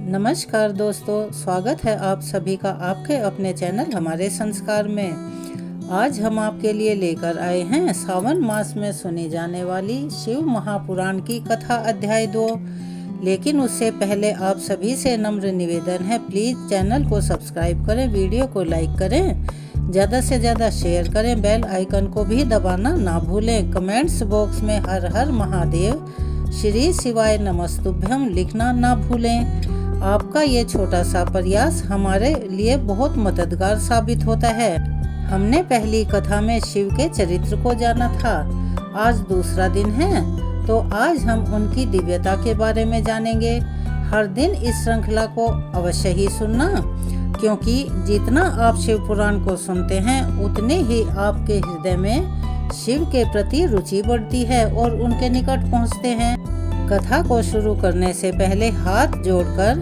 नमस्कार दोस्तों, स्वागत है आप सभी का आपके अपने चैनल हमारे संस्कार में। आज हम आपके लिए लेकर आए हैं सावन मास में सुनी जाने वाली शिव महापुराण की कथा अध्याय 2। लेकिन उससे पहले आप सभी से नम्र निवेदन है, प्लीज चैनल को सब्सक्राइब करें, वीडियो को लाइक करें, ज़्यादा से ज़्यादा शेयर करें, बेल आइकन को भी दबाना ना भूलें। कमेंट्स बॉक्स में हर हर महादेव, श्री शिवाय नमस्तुभ्यम लिखना ना भूलें। आपका ये छोटा सा प्रयास हमारे लिए बहुत मददगार साबित होता है। हमने पहली कथा में शिव के चरित्र को जाना था। आज दूसरा दिन है, तो आज हम उनकी दिव्यता के बारे में जानेंगे। हर दिन इस श्रृंखला को अवश्य ही सुनना, क्योंकि जितना आप शिव पुराण को सुनते हैं उतने ही आपके हृदय में शिव के प्रति रुचि बढ़ती है और उनके निकट पहुंचते हैं। कथा को शुरू करने से पहले हाथ जोड़कर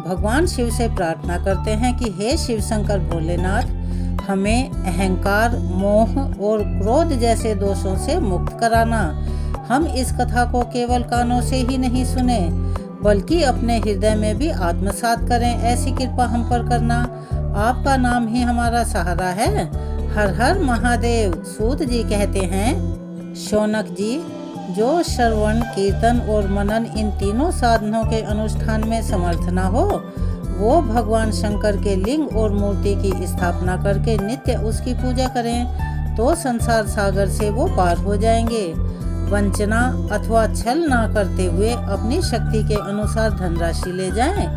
भगवान शिव से प्रार्थना करते हैं कि हे शिव शंकर भोलेनाथ, हमें अहंकार, मोह और क्रोध जैसे दोषों से मुक्त कराना। हम इस कथा को केवल कानों से ही नहीं सुने, बल्कि अपने हृदय में भी आत्मसात करें। ऐसी कृपा हम पर करना। आपका नाम ही हमारा सहारा है। हर हर महादेव। सूत जी कहते हैं, शौनक जी, जो श्रवण, कीर्तन और मनन इन तीनों साधनों के अनुष्ठान में समर्थ न हो, वो भगवान शंकर के लिंग और मूर्ति की स्थापना करके नित्य उसकी पूजा करें तो संसार सागर से वो पार हो जाएंगे। वंचना अथवा छल ना करते हुए अपनी शक्ति के अनुसार धनराशि ले जाएं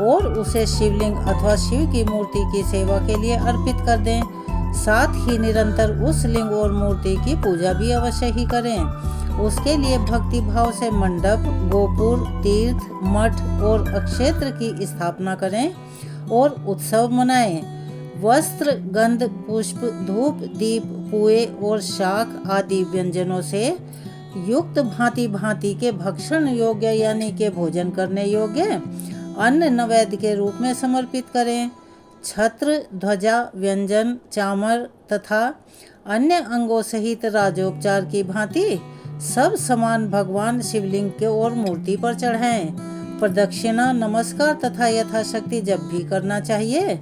और उसे शिवलिंग अथवा शिव की मूर्ति की सेवा के लिए अर्पित कर दें। साथ ही निरंतर उस लिंग और मूर्ति की पूजा भी अवश्य ही करें। उसके लिए भक्ति भाव से मंडप, गोपुर, तीर्थ, मठ और अक्षेत्र की स्थापना करें और उत्सव मनाएं। वस्त्र, गंध, पुष्प, धूप, दीप, पुए और शाक आदि व्यंजनों से युक्त भांति भांति के भक्षण योग्य यानी के भोजन करने योग्य अन्न नैवेद्य के रूप में समर्पित करें। छत्र, ध्वजा, व्यंजन, चामर तथा अन्य अंगों सहित राजोपचार की भांति सब समान भगवान शिवलिंग के और मूर्ति पर चढ़ाएं। प्रदक्षिणा, नमस्कार तथा यथाशक्ति जब भी करना चाहिए।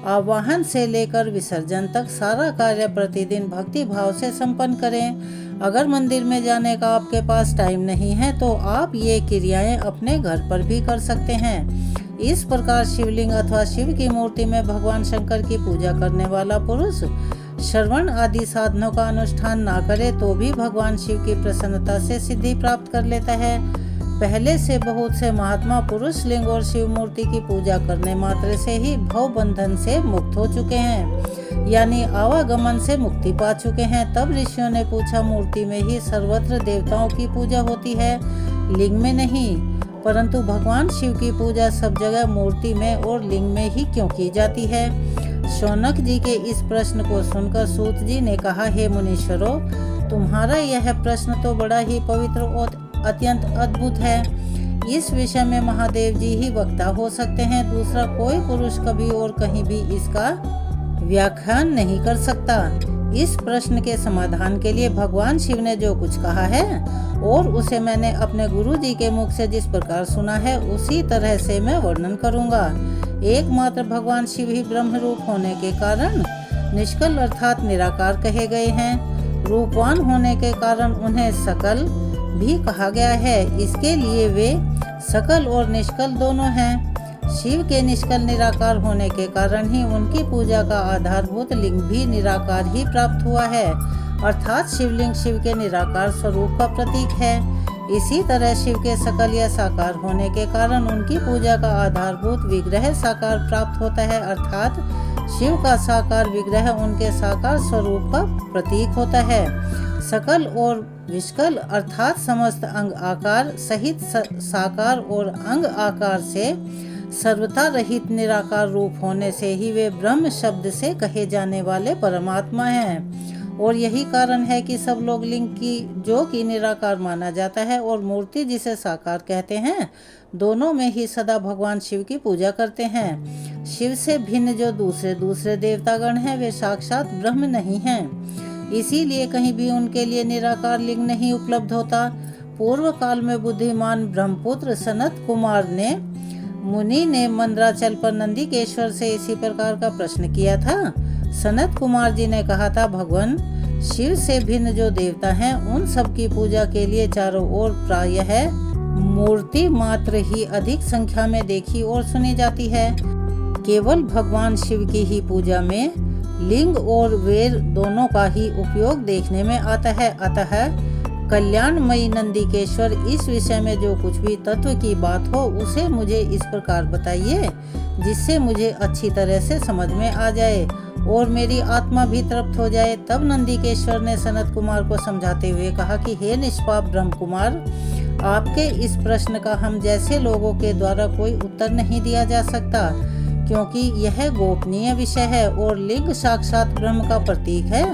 आवाहन से लेकर विसर्जन तक सारा कार्य प्रतिदिन भक्ति भाव से संपन्न करें। अगर मंदिर में जाने का आपके पास टाइम नहीं है तो आप ये क्रियाएं अपने घर पर भी कर सकते हैं। इस प्रकार शिवलिंग अथवा शिव की मूर्ति में भगवान शंकर की पूजा करने वाला पुरुष श्रवण आदि साधनों का अनुष्ठान ना करे तो भी भगवान शिव की प्रसन्नता से सिद्धि प्राप्त कर लेता है। पहले से बहुत से महात्मा पुरुष लिंग और शिव मूर्ति की पूजा करने मात्र से ही भव बंधन से मुक्त हो चुके हैं, यानी आवागमन से मुक्ति पा चुके हैं। तब ऋषियों ने पूछा, मूर्ति में ही सर्वत्र देवताओं की पूजा होती है, लिंग में नहीं, परंतु भगवान शिव की पूजा सब जगह मूर्ति में और लिंग में ही क्यों की जाती है? शौनक जी के इस प्रश्न को सुनकर सूत जी ने कहा, हे मुनीश्वरों, तुम्हारा यह प्रश्न तो बड़ा ही पवित्र और अत्यंत अद्भुत है। इस विषय में महादेव जी ही वक्ता हो सकते हैं। दूसरा कोई पुरुष कभी और कहीं भी इसका व्याख्यान नहीं कर सकता। इस प्रश्न के समाधान के लिए भगवान शिव ने जो कुछ कहा है और उसे मैंने अपने गुरु जी के मुख से जिस प्रकार सुना है उसी तरह से मैं वर्णन करूंगा। एकमात्र भगवान शिव ही ब्रह्म रूप होने के कारण निष्कल अर्थात निराकार कहे गए हैं। रूपवान होने के कारण उन्हें सकल भी कहा गया है। इसके लिए वे सकल और निष्कल दोनों हैं। शिव के निष्कल निराकार होने के कारण ही उनकी पूजा का आधारभूत लिंग भी निराकार ही प्राप्त हुआ है, अर्थात शिवलिंग शिव के निराकार स्वरूप का प्रतीक है। इसी तरह शिव के सकल या साकार होने के कारण उनकी पूजा का आधारभूत विग्रह साकार प्राप्त होता है, अर्थात शिव का साकार विग्रह उनके साकार स्वरूप का प्रतीक होता है। सकल और विष्कल अर्थात समस्त अंग आकार सहित साकार और अंग आकार से सर्वथा रहित निराकार रूप होने से ही वे ब्रह्म शब्द से कहे जाने वाले परमात्मा हैं। और यही कारण है कि सब लोग लिंग की जो कि निराकार माना जाता है और मूर्ति जिसे साकार कहते हैं, दोनों में ही सदा भगवान शिव की पूजा करते हैं। शिव से भिन्न जो दूसरे देवतागण हैं वे साक्षात ब्रह्म नहीं हैं, इसीलिए कहीं भी उनके लिए निराकार लिंग नहीं उपलब्ध होता। पूर्व काल में बुद्धिमान ब्रह्मपुत्र सनत कुमार ने मुनि ने मंदराचल पर नंदीकेश्वर से इसी प्रकार का प्रश्न किया था। सनत कुमार जी ने कहा था, भगवान शिव से भिन्न जो देवता हैं उन सब की पूजा के लिए चारों ओर प्रायः मूर्ति मात्र ही अधिक संख्या में देखी और सुनी जाती है। केवल भगवान शिव की ही पूजा में लिंग और वेर दोनों का ही उपयोग देखने में आता है। अतः कल्याणमयी नंदीकेश्वर, इस विषय में जो कुछ भी तत्व की बात हो उसे मुझे इस प्रकार बताइए जिससे मुझे अच्छी तरह से समझ में आ जाए और मेरी आत्मा भी तृप्त हो जाए। तब नंदीकेश्वर ने सनत कुमार को समझाते हुए कहा कि हे निष्पाप ब्रह्म कुमार, आपके इस प्रश्न का हम जैसे लोगों के द्वारा कोई उत्तर नहीं दिया जा सकता, क्योंकि यह गोपनीय विषय है और लिंग साक्षात ब्रह्म का प्रतीक है।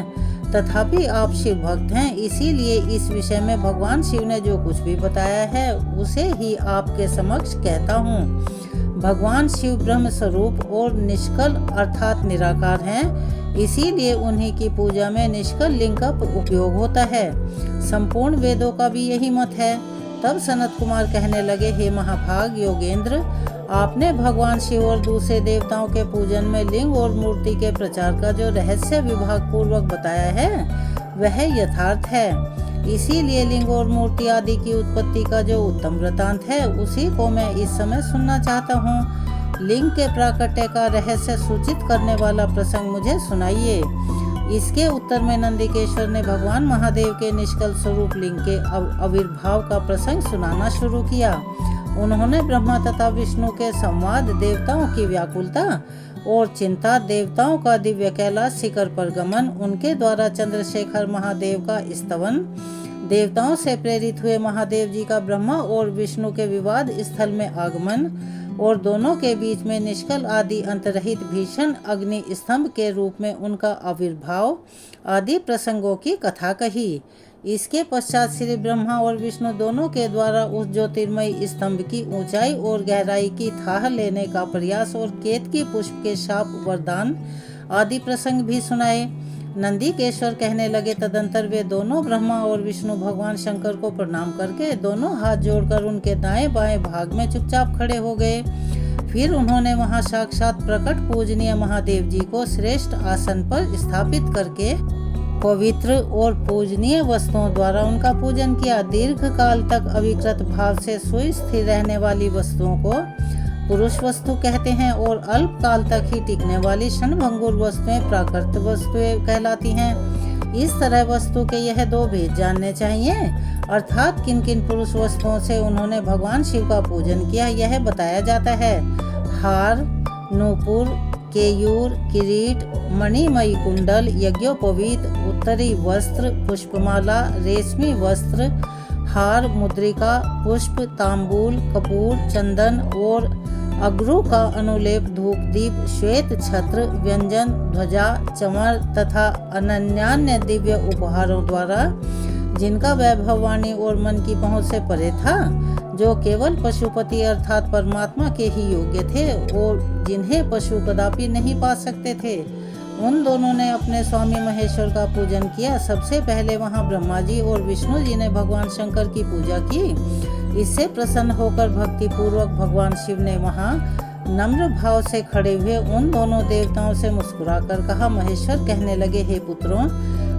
तथापि आप शिव भक्त हैं, इसीलिए इस विषय में भगवान शिव ने जो कुछ भी बताया है उसे ही आपके समक्ष कहता हूँ। भगवान शिव ब्रह्म स्वरूप और निष्कल अर्थात निराकार हैं, इसीलिए उन्हीं की पूजा में निष्कल लिंग का उपयोग होता है। संपूर्ण वेदों का भी यही मत है। तब सनत कुमार कहने लगे, हे महाभाग योगेंद्र, आपने भगवान शिव और दूसरे देवताओं के पूजन में लिंग और मूर्ति के प्रचार का जो रहस्य विभाग पूर्वक बताया है वह यथार्थ है। इसीलिए लिंग और मूर्ति आदि की उत्पत्ति का जो उत्तम वृतांत है उसी को मैं इस समय सुनना चाहता हूँ। लिंग के प्राकट्य का रहस्य सूचित करने वाला प्रसंग मुझे सुनाइए। इसके उत्तर में नंदीकेश्वर ने भगवान महादेव के निष्कल स्वरूप लिंग के आविर्भाव का प्रसंग सुनाना शुरू किया। उन्होंने ब्रह्मा तथा विष्णु के संवाद, देवताओं की व्याकुलता और चिंता, देवताओं का दिव्य कैलाश शिखर पर गमन, उनके द्वारा चंद्रशेखर महादेव का स्तवन, देवताओं से प्रेरित हुए महादेव जी का ब्रह्मा और विष्णु के विवाद स्थल में आगमन और दोनों के बीच में निष्कल आदि अंतरहित भीषण अग्नि स्तंभ के रूप में उनका आविर्भाव आदि प्रसंगों की कथा कही। इसके पश्चात श्री ब्रह्मा और विष्णु दोनों के द्वारा उस ज्योतिर्मय स्तंभ की ऊंचाई और गहराई की थाह लेने का प्रयास और केतकी पुष्प के शाप वरदान आदि प्रसंग भी सुनाए। नंदीकेश्वर कहने लगे, तदंतर वे दोनों ब्रह्मा और विष्णु भगवान शंकर को प्रणाम करके दोनों हाथ जोड़कर उनके दाएं बाएं भाग में चुपचाप खड़े हो गए। फिर उन्होंने वहां साक्षात प्रकट पूजनीय महादेव जी को श्रेष्ठ आसन पर स्थापित करके पवित्र और पूजनीय वस्तुओं द्वारा उनका पूजन किया। दीर्घ काल तक अविकृत भाव से सुस्थिर रहने वाली वस्तुओं को पुरुष वस्तु कहते हैं और अल्प काल तक ही टिकने वाली क्षणभंगुर वस्तुएं प्राकृत वस्तुएं कहलाती हैं। इस तरह वस्तु के यह दो भेद जानने चाहिए, अर्थात किन किन पुरुष वस्तुओं से उन्होंने भगवान शिव का पूजन किया यह बताया जाता है। हार, नूपुर, केयूर, किरीट, मणिमयी कुंडल, यज्ञोपवीत, उत्तरी वस्त्र, पुष्पमाला, रेशमी वस्त्र, हार, मुद्रिका, पुष्प, तांबूल, कपूर, चंदन और अगरू का अनुलेप, धूप दीप, श्वेत छत्र, व्यंजन, ध्वजा, चमर तथा अनन्यान्य दिव्य उपहारों द्वारा जिनका वैभव वाणी और मन की पहुँच से परे था, जो केवल पशुपति अर्थात परमात्मा के ही योग्य थे और जिन्हें पशु कदापि नहीं पा सकते थे, उन दोनों ने अपने स्वामी महेश्वर का पूजन किया। सबसे पहले वहां ब्रह्मा जी और विष्णु जी ने भगवान शंकर की पूजा की। इससे प्रसन्न होकर भक्ति पूर्वक भगवान शिव ने वहां नम्र भाव से खड़े हुए उन दोनों देवताओं से मुस्कुराकर कहा, महेश्वर कहने लगे, हे पुत्रों,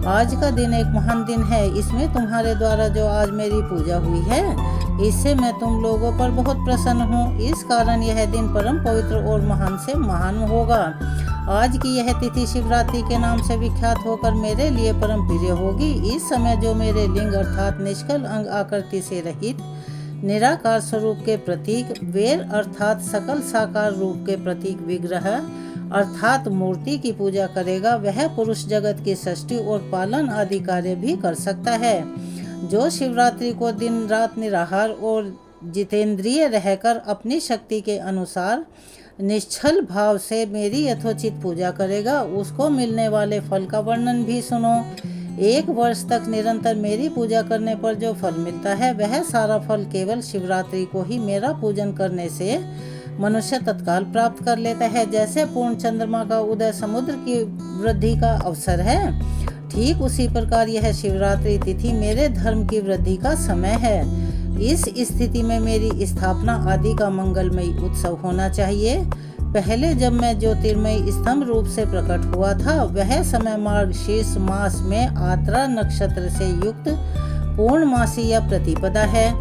आज का दिन एक महान दिन है। इसमें तुम्हारे द्वारा जो आज मेरी पूजा हुई है इससे मैं तुम लोगों पर बहुत प्रसन्न हूँ। इस कारण यह दिन परम पवित्र और महान से महान होगा। आज की यह तिथि शिवरात्रि के नाम से विख्यात होकर मेरे लिए परम प्रिय होगी। इस समय जो मेरे लिंग अर्थात निष्कल अंग आकृति से रहित निराकार स्वरूप के प्रतीक, वेर अर्थात सकल साकार रूप के प्रतीक विग्रह अर्थात मूर्ति की पूजा करेगा, वह पुरुष जगत की सृष्टि और पालन आदि कार्य भी कर सकता है। जो शिवरात्रि को दिन रात निराहार और जितेंद्रिय रहकर अपनी शक्ति के अनुसार निश्चल भाव से मेरी यथोचित पूजा करेगा, उसको मिलने वाले फल का वर्णन भी सुनो। 1 वर्ष तक निरंतर मेरी पूजा करने पर जो फल मिलता है वह सारा फल केवल शिवरात्रि को ही मेरा पूजन करने से मनुष्य तत्काल प्राप्त कर लेता है। जैसे पूर्ण चंद्रमा का उदय समुद्र की वृद्धि का अवसर है, ठीक उसी प्रकार यह शिवरात्रि तिथि मेरे धर्म की वृद्धि का समय है। इस स्थिति में मेरी स्थापना आदि का मंगलमयी उत्सव होना चाहिए। पहले जब मैं ज्योतिर्मय स्तंभ रूप से प्रकट हुआ था, वह समय मार्गशीर्ष मास में आद्रा नक्षत्र से युक्त पूर्णमासी या प्रतिपदा है।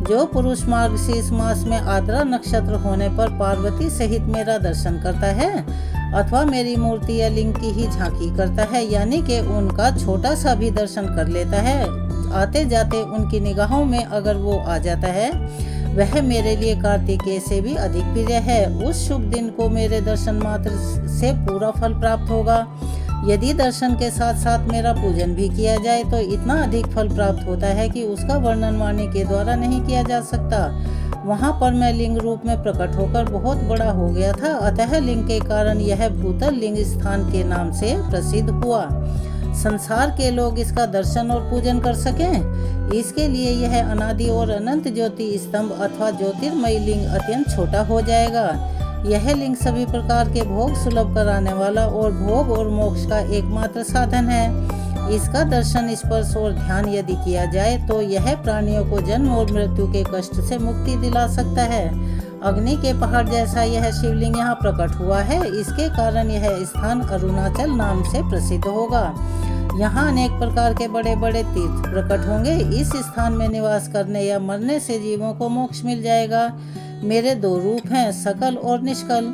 जो पुरुष मार्गशीर्ष मास में आद्रा नक्षत्र होने पर पार्वती सहित मेरा दर्शन करता है अथवा मेरी मूर्ति या लिंग की ही झांकी करता है, यानी कि उनका छोटा सा भी दर्शन कर लेता है, आते जाते उनकी निगाहों में अगर वो आ जाता है, वह मेरे लिए कार्तिकेय से भी अधिक प्रिय है। उस शुभ दिन को मेरे दर्शन मात्र से पूरा फल प्राप्त होगा। यदि दर्शन के साथ साथ मेरा पूजन भी किया जाए तो इतना अधिक फल प्राप्त होता है कि उसका वर्णन वाणी के द्वारा नहीं किया जा सकता। वहाँ पर मैं लिंग रूप में प्रकट होकर बहुत बड़ा हो गया था, अतः लिंग के कारण यह भूतल लिंग स्थान के नाम से प्रसिद्ध हुआ। संसार के लोग इसका दर्शन और पूजन कर सकें, इसके लिए यह अनादि और अनंत ज्योति स्तंभ अथवा ज्योतिर्मयी लिंग अत्यंत छोटा हो जाएगा। यह लिंग सभी प्रकार के भोग सुलभ कराने वाला और भोग और मोक्ष का एकमात्र साधन है। इसका दर्शन, स्पर्श और ध्यान यदि किया जाए तो यह प्राणियों को जन्म और मृत्यु के कष्ट से मुक्ति दिला सकता है। अग्नि के पहाड़ जैसा यह शिवलिंग यहाँ प्रकट हुआ है, इसके कारण यह स्थान अरुणाचल नाम से प्रसिद्ध होगा। यहाँ अनेक प्रकार के बड़े बड़े तीर्थ प्रकट होंगे। इस स्थान में निवास करने या मरने से जीवों को मोक्ष मिल जाएगा। मेरे दो रूप हैं, सकल और निष्कल।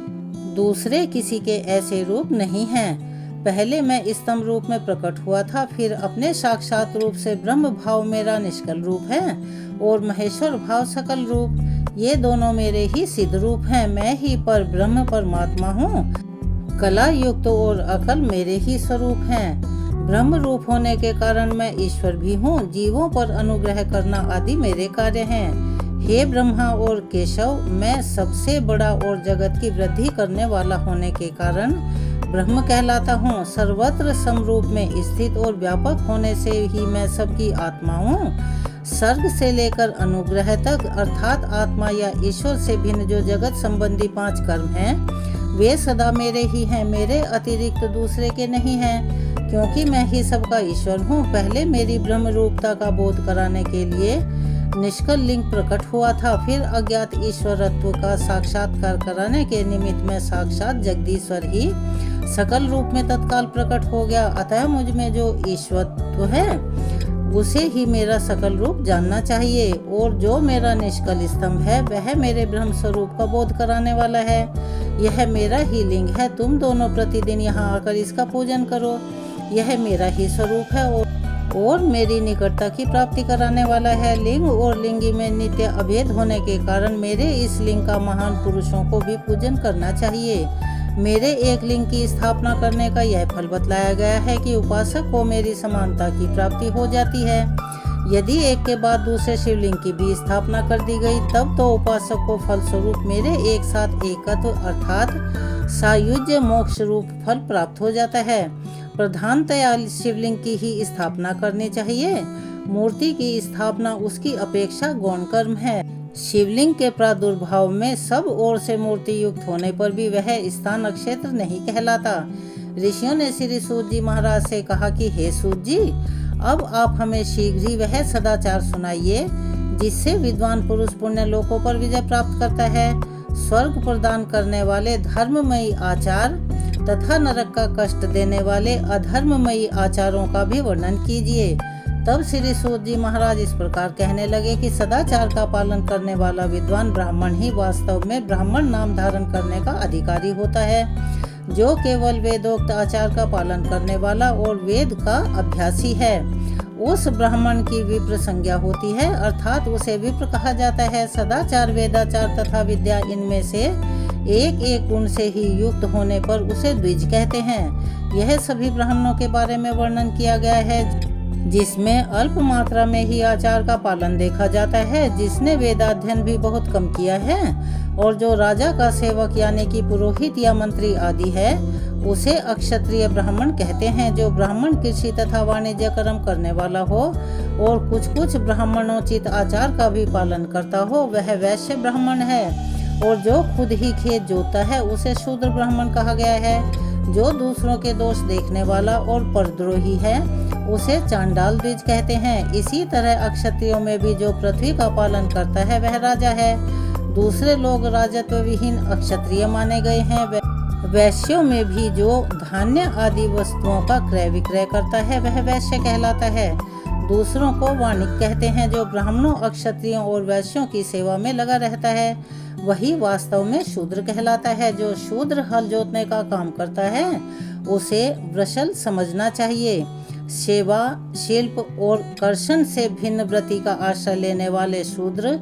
दूसरे किसी के ऐसे रूप नहीं हैं। पहले मैं स्तंभ रूप में प्रकट हुआ था, फिर अपने साक्षात रूप से ब्रह्म भाव मेरा निष्कल रूप है और महेश्वर भाव सकल रूप। ये दोनों मेरे ही सिद्ध रूप हैं। मैं ही पर ब्रह्म परमात्मा हूँ। कला युक्त और अकल मेरे ही स्वरूप हैं। ब्रह्म रूप होने के कारण मैं ईश्वर भी हूँ। जीवों पर अनुग्रह करना आदि मेरे कार्य हैं। हे ब्रह्मा और केशव, मैं सबसे बड़ा और जगत की वृद्धि करने वाला होने के कारण ब्रह्म कहलाता हूँ। सर्वत्र समरूप में स्थित और व्यापक होने से ही मैं सबकी आत्मा हूँ। सर्ग से लेकर अनुग्रह तक, अर्थात आत्मा या ईश्वर से भिन्न जो जगत संबंधी 5 कर्म हैं, वे सदा मेरे ही हैं। मेरे अतिरिक्त दूसरे के नहीं हैं, क्योंकि मैं ही सबका ईश्वर हूँ। पहले मेरी ब्रह्म रूपता का बोध कराने के लिए निष्कल लिंग प्रकट हुआ था, फिर अज्ञात ईश्वरत्व का साक्षात्कार कराने के निमित्त में साक्षात जगदीश्वर ही सकल रूप में तत्काल प्रकट हो गया। अतः मुझ में जो ईश्वरत्व है उसे ही मेरा सकल रूप जानना चाहिए, और जो मेरा निष्कल स्तंभ है वह मेरे ब्रह्म स्वरूप का बोध कराने वाला है। यह मेरा ही लिंग है। तुम दोनों प्रतिदिन यहाँ आकर इसका पूजन करो। यह मेरा ही स्वरूप है और मेरी निकटता की प्राप्ति कराने वाला है। लिंग और लिंगी में नित्य अभेद होने के कारण मेरे इस लिंग का महान पुरुषों को भी पूजन करना चाहिए। मेरे एक लिंग की स्थापना करने का यह फल बतलाया गया है कि उपासक को मेरी समानता की प्राप्ति हो जाती है। यदि एक के बाद दूसरे शिवलिंग की भी स्थापना कर दी गई, तब तो उपासक को फल स्वरूप मेरे एक साथ एकत्व अर्थात सायुज्य मोक्ष रूप फल प्राप्त हो जाता है। प्रधानतया शिवलिंग की ही स्थापना करनी चाहिए। मूर्ति की स्थापना उसकी अपेक्षा गौण कर्म है। शिवलिंग के प्रादुर्भाव में सब ओर से मूर्ति युक्त होने पर भी वह स्थान नक्षत्र नहीं कहलाता। ऋषियों ने श्री सूत जी महाराज से कहा कि हे सूत जी, अब आप हमें शीघ्र ही वह सदाचार सुनाइए जिससे विद्वान पुरुष पुण्य लोकों पर विजय प्राप्त करता है। स्वर्ग प्रदान करने वाले धर्ममयी आचार तथा नरक का कष्ट देने वाले अधर्ममयी आचारों का भी वर्णन कीजिए। तब श्री सूत जी महाराज इस प्रकार कहने लगे कि सदाचार का पालन करने वाला विद्वान ब्राह्मण ही वास्तव में ब्राह्मण नाम धारण करने का अधिकारी होता है। जो केवल वेदोक्त आचार का पालन करने वाला और वेद का अभ्यासी है, उस ब्राह्मण की विप्र संज्ञा होती है, अर्थात उसे विप्र कहा जाता है। सदाचार, वेदाचार तथा विद्या, इनमें से एक एक गुण से ही युक्त होने पर उसे द्विज कहते हैं। यह सभी ब्राह्मणों के बारे में वर्णन किया गया है, जिसमें अल्प मात्रा में ही आचार का पालन देखा जाता है, जिसने वेदाध्ययन भी बहुत कम किया है, और जो राजा का सेवक यानी कि पुरोहित या मंत्री आदि है, उसे अक्षत्रिय ब्राह्मण कहते हैं। जो ब्राह्मण कृषि तथा वाणिज्य कर्म करने वाला हो और कुछ कुछ ब्राह्मणोचित आचार का भी पालन करता हो, वह वैश्य ब्राह्मण है। और जो खुद ही खेत जोतता है, उसे शूद्र ब्राह्मण कहा गया है। जो दूसरों के दोष देखने वाला और परद्रोही है, उसे चांडाल द्विज कहते हैं। इसी तरह अक्षत्रियों में भी जो पृथ्वी का पालन करता है वह राजा है। दूसरे लोग राजत्व विहीन अक्षत्रिय माने गए हैं। वैश्यों में भी जो धान्य आदि वस्तुओं का क्रय विक्रय करता है वह वैश्य कहलाता है। दूसरों को वाणिक कहते हैं। जो ब्राह्मणों, क्षत्रियों और वैश्यों की सेवा में लगा रहता है वही वास्तव में शूद्र कहलाता है। जो शूद्र हल जोतने का काम करता है उसे वृषल समझना चाहिए। सेवा, शिल्प और कर्षण से भिन्न वृत्ति का आश्रय लेने वाले शूद्र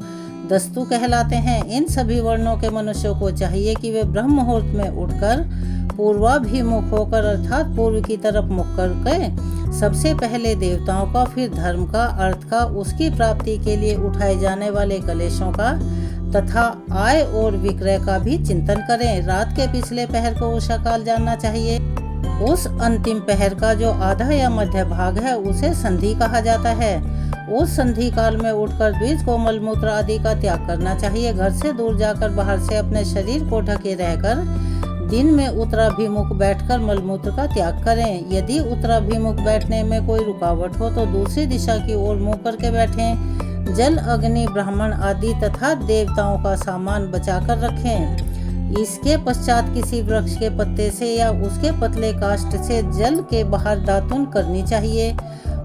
दस्तु कहलाते हैं। इन सभी वर्णों के मनुष्यों को चाहिए कि वे ब्रह्म मुहूर्त में उठकर पूर्वाभिमुख होकर अर्थात पूर्व की तरफ मुख करके सबसे पहले देवताओं का, फिर धर्म का, अर्थ का, उसकी प्राप्ति के लिए उठाए जाने वाले कलेशों का तथा आय और विक्रय का भी चिंतन करें। रात के पिछले पहर को उषा काल जानना चाहिए। उस अंतिम पहर का जो आधा या मध्य भाग है उसे संधि कहा जाता है। उस संधि काल में उठकर द्विज को मलमूत्र आदि का त्याग करना चाहिए। घर से दूर जाकर बाहर से अपने शरीर को ढके रहकर दिन में उत्तराभिमुख बैठकर मलमूत्र का त्याग करें। यदि उत्तराभिमुख बैठने में कोई रुकावट हो तो दूसरी दिशा की ओर मुंह करके बैठें। जल, अग्नि, ब्राह्मण आदि तथा देवताओं का सामान बचाकर रखें। इसके पश्चात किसी वृक्ष के पत्ते से या उसके पतले काष्ठ से जल के बाहर दातुन करनी चाहिए।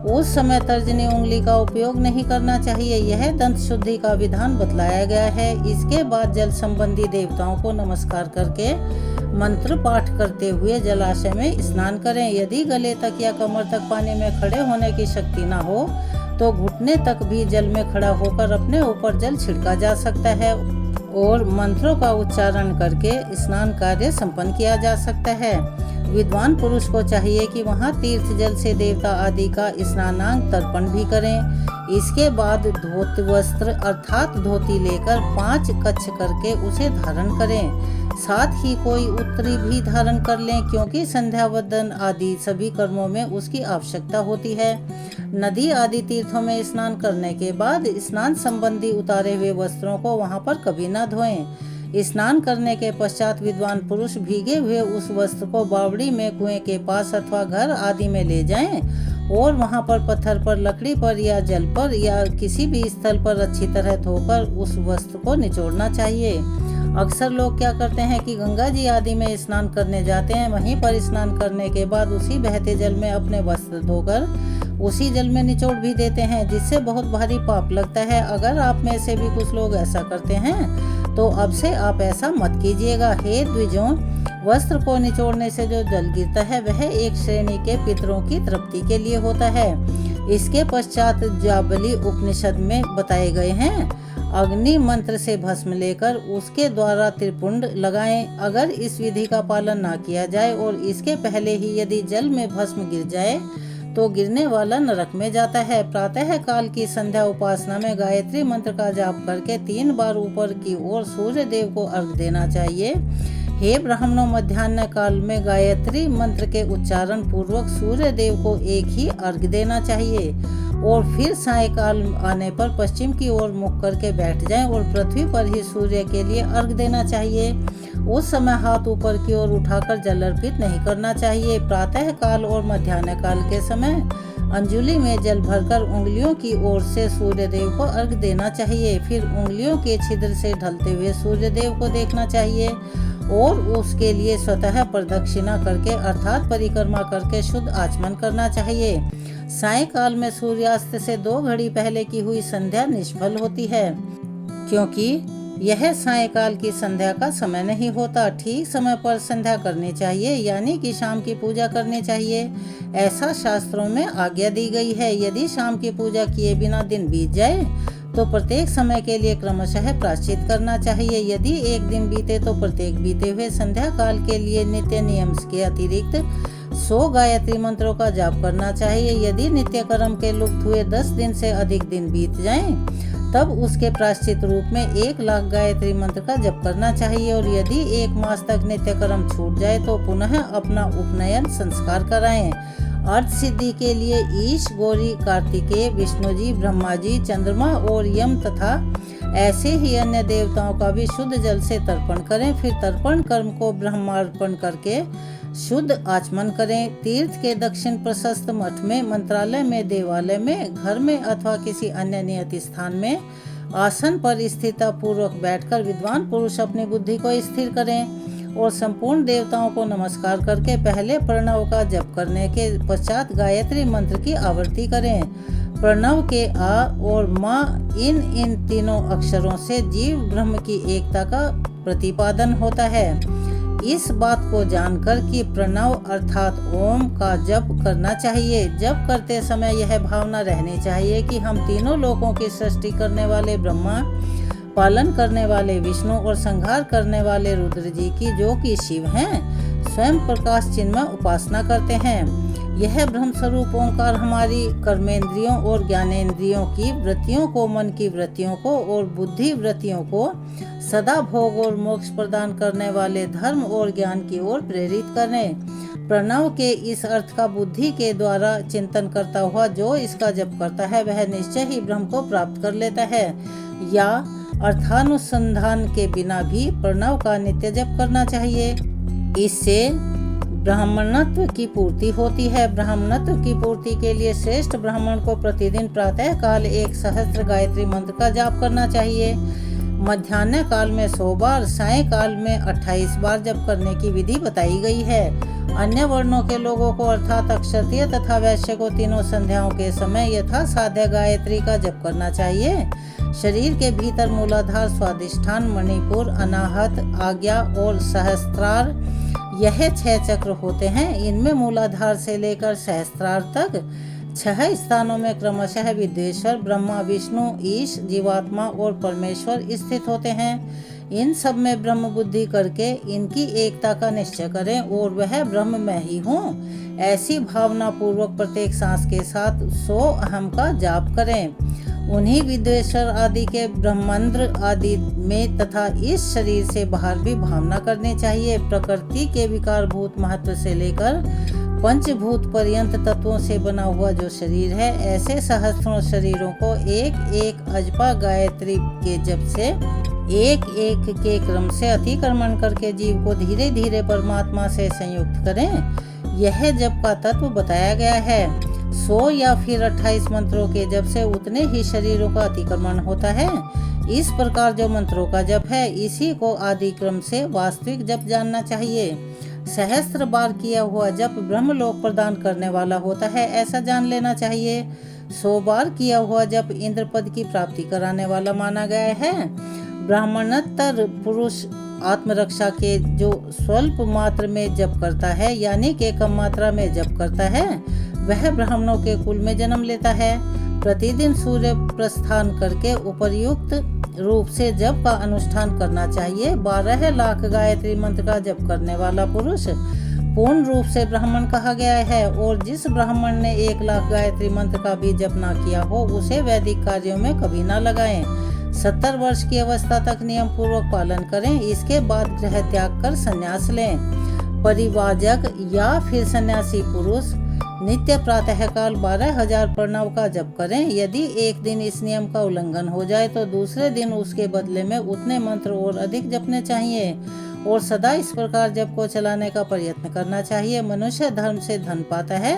उस समय तर्जनी उंगली का उपयोग नहीं करना चाहिए। यह दंत शुद्धि का विधान बतलाया गया है। इसके बाद जल संबंधी देवताओं को नमस्कार करके मंत्र पाठ करते हुए जलाशय में स्नान करें। यदि गले तक या कमर तक पानी में खड़े होने की शक्ति न हो तो घुटने तक भी जल में खड़ा होकर अपने ऊपर जल छिड़का जा सकता है और मंत्रों का उच्चारण करके स्नान कार्य संपन्न किया जा सकता है। विद्वान पुरुष को चाहिए कि वहां तीर्थ जल से देवता आदि का स्नानांग तर्पण भी करें। इसके बाद धोती वस्त्र अर्थात धोती लेकर 5 कच्छ करके उसे धारण करें। साथ ही कोई उत्तरी भी धारण कर लें, क्योंकि संध्या वंदन आदि सभी कर्मों में उसकी आवश्यकता होती है। नदी आदि तीर्थों में स्नान करने के बाद स्नान संबंधी उतारे हुए वस्त्रों को वहां पर कभी न धोएं। स्नान करने के पश्चात विद्वान पुरुष भीगे हुए उस वस्त्र को बावड़ी में कुएं के पास अथवा घर आदि में ले जाएं और वहां पर पत्थर पर, लकड़ी पर या जल पर या किसी भी स्थल पर अच्छी तरह धोकर उस वस्त्र को निचोड़ना चाहिए। अक्सर लोग क्या करते हैं कि गंगा जी आदि में स्नान करने जाते हैं, वहीं पर स्नान करने के बाद उसी बहते जल में अपने वस्त्र धोकर उसी जल में निचोड़ भी देते हैं, जिससे बहुत भारी पाप लगता है। अगर आप में से भी कुछ लोग ऐसा करते हैं तो अब से आप ऐसा मत कीजिएगा। हे द्विजों, वस्त्र को निचोड़ने से जो जल गिरता है वह एक श्रेणी के पितरों की तृप्ति के लिए होता है। इसके पश्चात जाबली उपनिषद में बताए गए हैं, अग्नि मंत्र से भस्म लेकर उसके द्वारा त्रिपुंड लगाएं। अगर इस विधि का पालन न किया जाए और इसके पहले ही यदि जल में भस्म गिर जाए तो गिरने वाला नरक में जाता है। प्रातः काल की संध्या उपासना में गायत्री मंत्र का जाप करके 3 बार ऊपर की ओर सूर्य देव को अर्घ देना चाहिए। हे ब्राह्मणों, मध्याह्न काल में गायत्री मंत्र के उच्चारण पूर्वक सूर्य देव को एक ही अर्घ देना चाहिए और फिर सायंकाल आने पर पश्चिम की ओर मुख करके बैठ जाएं और पृथ्वी पर ही सूर्य के लिए अर्घ देना चाहिए। उस समय हाथ ऊपर की ओर उठाकर जल अर्पित नहीं करना चाहिए। प्रातः काल और मध्याह्न काल के समय अंजुलि में जल भरकर उंगलियों की ओर से सूर्य देव को अर्घ देना चाहिए। फिर उंगलियों के छिद्र से ढलते हुए सूर्य देव को देखना चाहिए और उसके लिए स्वतः प्रदक्षिणा करके अर्थात परिक्रमा करके शुद्ध आचमन करना चाहिए। सायंकाल में सूर्यास्त से 2 घड़ी पहले की हुई संध्या निष्फल होती है, क्योंकि यह सायंकाल की संध्या का समय नहीं होता। ठीक समय पर संध्या करनी चाहिए, यानी कि शाम की पूजा करनी चाहिए। ऐसा शास्त्रों में आज्ञा दी गई है। यदि शाम की पूजा किए बिना दिन बीत जाए तो प्रत्येक समय के लिए क्रमशः प्रायश्चित करना चाहिए। यदि एक दिन बीते तो प्रत्येक बीते हुए संध्या काल के लिए नित्य नियम के अतिरिक्त 100 गायत्री मंत्रों का जाप करना चाहिए। यदि नित्य कर्म के लुप्त हुए 10 दिन से अधिक दिन बीत जाएं, तब उसके प्रायश्चित रूप में 1 लाख गायत्री मंत्र का जप करना चाहिए। और यदि 1 मास तक नित्य कर्म छूट जाए तो पुनः अपना उपनयन संस्कार कराएं। अर्थ सिद्धि के लिए ईश, गौरी, कार्तिकेय, विष्णु जी, ब्रह्मा जी, चंद्रमा और यम तथा ऐसे ही अन्य देवताओं का भी शुद्ध जल से तर्पण करें। फिर तर्पण कर्म को ब्रह्मार्पण करके शुद्ध आचमन करें। तीर्थ के दक्षिण प्रशस्त मठ में, मंत्रालय में, देवालय में, घर में अथवा किसी अन्य नियत स्थान में आसन पर स्थिरता पूर्वक बैठकर विद्वान पुरुष अपनी बुद्धि को स्थिर करें और संपूर्ण देवताओं को नमस्कार करके पहले प्रणव का जप करने के पश्चात गायत्री मंत्र की आवृत्ति करें। प्रणव के आ और माँ इन तीनों अक्षरों से जीव ब्रह्म की एकता का प्रतिपादन होता है। इस बात को जानकर कि प्रणव अर्थात ओम का जप करना चाहिए। जप करते समय यह भावना रहनी चाहिए कि हम तीनों लोकों की सृष्टि करने वाले ब्रह्मा, पालन करने वाले विष्णु और संहार करने वाले रुद्र जी की, जो कि शिव हैं, स्वयं प्रकाश चिन्ह में उपासना करते हैं। यह ब्रह्म स्वरूप ओंकार हमारी कर्मेंद्रियों और ज्ञानेंद्रियों की वृत्तियों को, मन की वृत्तियों को और बुद्धि वृत्तियों को सदा भोग और मोक्ष प्रदान करने वाले धर्म और ज्ञान की ओर प्रेरित करें। प्रणव के इस अर्थ का बुद्धि के द्वारा चिंतन करता हुआ जो इसका जप करता है वह निश्चय ही ब्रह्म को प्राप्त कर लेता है, या अर्थानुसंधान के बिना भी प्रणव का नित्य जप करना चाहिए। इससे ब्राह्मणत्व की पूर्ति होती है। ब्राह्मणत्व की पूर्ति के लिए श्रेष्ठ ब्राह्मण को प्रतिदिन प्रातः काल 1 सहस्त्र गायत्री मंत्र का जाप करना चाहिए। मध्याह्न काल में 100 बार, सायंकाल में 28 बार जप करने की विधि बताई गई है। अन्य वर्णों के लोगों को अर्थात क्षत्रिय तथा वैश्य को तीनों संध्याओं के समय यथा साध्य गायत्री का जप करना चाहिए। शरीर के भीतर मूलाधार, स्वादिष्ठान, मणिपुर, अनाहत, आज्ञा और सहस्त्रार, यह 6 चक्र होते हैं। इनमें मूलाधार से लेकर सहस्त्रार तक 6 स्थानों में क्रमशः विद्वेश्वर, ब्रह्मा, विष्णु, ईश, जीवात्मा और परमेश्वर स्थित होते हैं। इन सब में ब्रह्म बुद्धि करके इनकी एकता का निश्चय करें और वह ब्रह्म मैं ही हूँ, ऐसी भावना पूर्वक प्रत्येक सांस के साथ 100 अहम का जाप करें। उन्हीं विद्वेश्वर आदि के ब्रह्मंद्र आदि में तथा इस शरीर से बाहर भी भावना करनी चाहिए। प्रकृति के विकारभूत महत्व से लेकर पंचभूत पर्यंत तत्वों से बना हुआ जो शरीर है, ऐसे सहस्त्रों शरीरों को एक एक अजपा गायत्री के जप से एक एक के क्रम से अतिक्रमण करके जीव को धीरे धीरे परमात्मा से संयुक्त करें। यह जप का तत्व बताया गया है। 100 या फिर 28 मंत्रों के जप से उतने ही शरीरों का अतिक्रमण होता है। इस प्रकार जो मंत्रों का जप है, इसी को आदि क्रम से वास्तविक जप जानना चाहिए। सहस्त्र बार किया हुआ जप ब्रह्मलोक प्रदान करने वाला होता है, ऐसा जान लेना चाहिए। 100 बार किया हुआ जप इंद्र पद की प्राप्ति कराने वाला माना गया है। ब्राह्मणोत्तर पुरुष आत्मरक्षा के जो स्वल्प मात्र में जप करता है, यानी कि कम मात्रा में जप करता है, वह ब्राह्मणों के कुल में जन्म लेता है। प्रतिदिन सूर्य प्रस्थान करके उपर्युक्त रूप से जप का अनुष्ठान करना चाहिए। 12 लाख गायत्री मंत्र का जप करने वाला पुरुष पूर्ण रूप से ब्राह्मण कहा गया है, और जिस ब्राह्मण ने 1 लाख गायत्री मंत्र का भी जप ना किया हो, उसे वैदिक कार्यों में कभी ना लगाएं। 70 वर्ष की अवस्था तक नियम पूर्वक पालन करें। इसके बाद गृह त्याग कर संन्यास लें। परिवाजक या फिर सन्यासी पुरुष नित्य प्रातःकाल 12,000 प्रणव का जप करें। यदि एक दिन इस नियम का उल्लंघन हो जाए तो दूसरे दिन उसके बदले में उतने मंत्र और अधिक जपने चाहिए, और सदा इस प्रकार जप को चलाने का प्रयत्न करना चाहिए। मनुष्य धर्म से धन पाता है,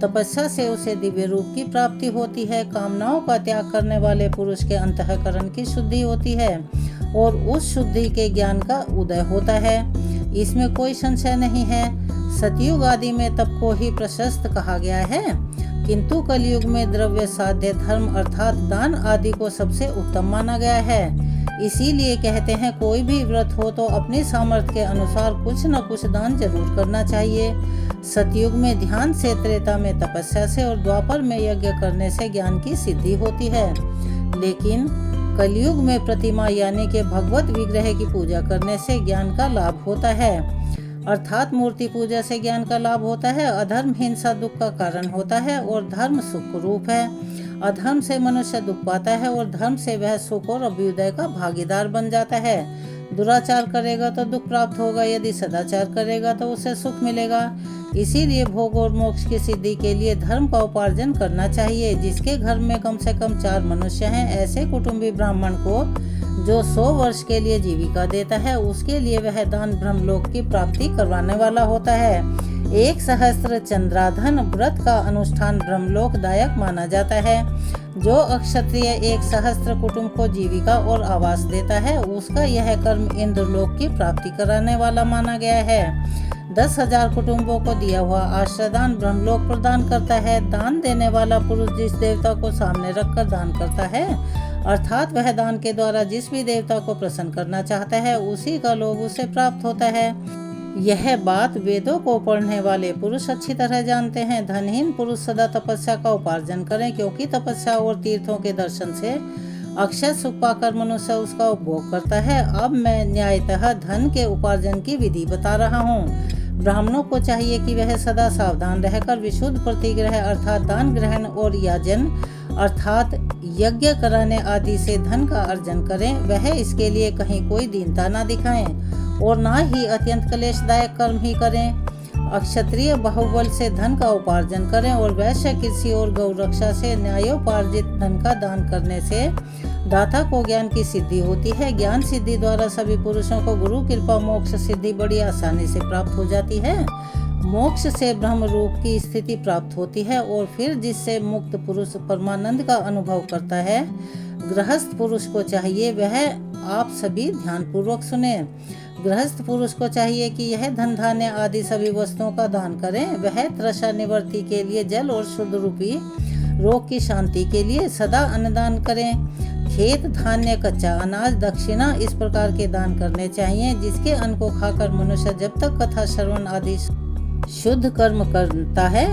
तपस्या से उसे दिव्य रूप की प्राप्ति होती है। कामनाओं का त्याग करने वाले पुरुष के अंतःकरण की शुद्धि होती है और उस शुद्धि के ज्ञान का उदय होता है, इसमें कोई संशय नहीं है। सतयुग आदि में तप को ही प्रशस्त कहा गया है, किंतु कलयुग में द्रव्य साध्य धर्म अर्थात दान आदि को सबसे उत्तम माना गया है। इसीलिए कहते हैं कोई भी व्रत हो तो अपनी सामर्थ्य के अनुसार कुछ न कुछ दान जरूर करना चाहिए। सतयुग में ध्यान से, त्रेता में तपस्या से और द्वापर में यज्ञ करने से ज्ञान की सिद्धि होती है, लेकिन कलयुग में प्रतिमा यानी कि भगवत विग्रह की पूजा करने से ज्ञान का लाभ होता है, अर्थात मूर्ति पूजा से ज्ञान का लाभ होता है। अधर्म हिंसा दुख का कारण होता है और धर्म सुख रूप है। अधर्म से मनुष्य दुख पाता है और धर्म से वह सुख और अभ्युदय का भागीदार बन जाता है। दुराचार करेगा तो दुख प्राप्त होगा, यदि सदाचार करेगा तो उसे सुख मिलेगा। इसीलिए भोग और मोक्ष की सिद्धि के लिए धर्म का उपार्जन करना चाहिए। जिसके घर में कम से कम 4 मनुष्य हैं, ऐसे कुटुंबी ब्राह्मण को जो 100 वर्ष के लिए जीविका देता है उसके लिए वह दान ब्रह्मलोक की प्राप्ति करवाने वाला होता है। 1 सहस्त्र चंद्राधन व्रत का अनुष्ठान ब्रह्मलोकदायक माना जाता है। जो अक्षत्रिय 1 सहस्त्र कुटुंब को जीविका और आवास देता है उसका यह कर्म इंद्रलोक की प्राप्ति कराने वाला माना गया है। 10,000 कुटुंबों को दिया हुआ आश्रयदान ब्रह्मलोक प्रदान करता है। दान देने वाला पुरुष जिस देवता को सामने रखकर दान करता है, अर्थात वह दान के द्वारा जिस भी देवता को प्रसन्न करना चाहता है उसी का लोभ उसे प्राप्त होता है। यह बात वेदों को पढ़ने वाले पुरुष अच्छी तरह जानते हैं। धनहीन पुरुष सदा तपस्या का उपार्जन करें, क्योंकि तपस्या और तीर्थों के दर्शन से अक्षय सुख पाकर मनुष्य उसका उपभोग करता है। अब मैं न्यायतः धन के उपार्जन की विधि बता रहा हूँ। ब्राह्मणों को चाहिए कि वह सदा सावधान रहकर विशुद्ध प्रतिग्रह अर्थात दान ग्रहण और याजन अर्थात यज्ञ कराने आदि से धन का अर्जन करें। वह इसके लिए कहीं कोई दीनता न दिखाएं और ना ही अत्यंत क्लेशदायक कर्म ही करें। अक्षत्रिय बाहुबल से धन का उपार्जन करें और वैश्य कृषि और गौ रक्षा से न्यायोपार्जित धन का दान करने से दाता को ज्ञान की सिद्धि होती है। ज्ञान सिद्धि द्वारा सभी पुरुषों को गुरु कृपा मोक्ष सिद्धि बड़ी आसानी से प्राप्त हो जाती है। मोक्ष से ब्रह्म रूप की स्थिति प्राप्त होती है और फिर जिससे मुक्त पुरुष परमानंद का अनुभव करता है। गृहस्थ पुरुष को चाहिए वह आप सभी ध्यान पूर्वक सुने। गृहस्थ पुरुष को चाहिए कि यह धन धान्य आदि सभी वस्तुओं का दान करें। वह तृषा निवृत्ति के लिए जल और शुद्ध रूपी रोग की शांति के लिए सदा अन्नदान करें। खेत धान्य कच्चा अनाज दक्षिणा इस प्रकार के दान करने चाहिए जिसके अन्न को खाकर मनुष्य जब तक कथा श्रवण आदि शुद्ध कर्म करता है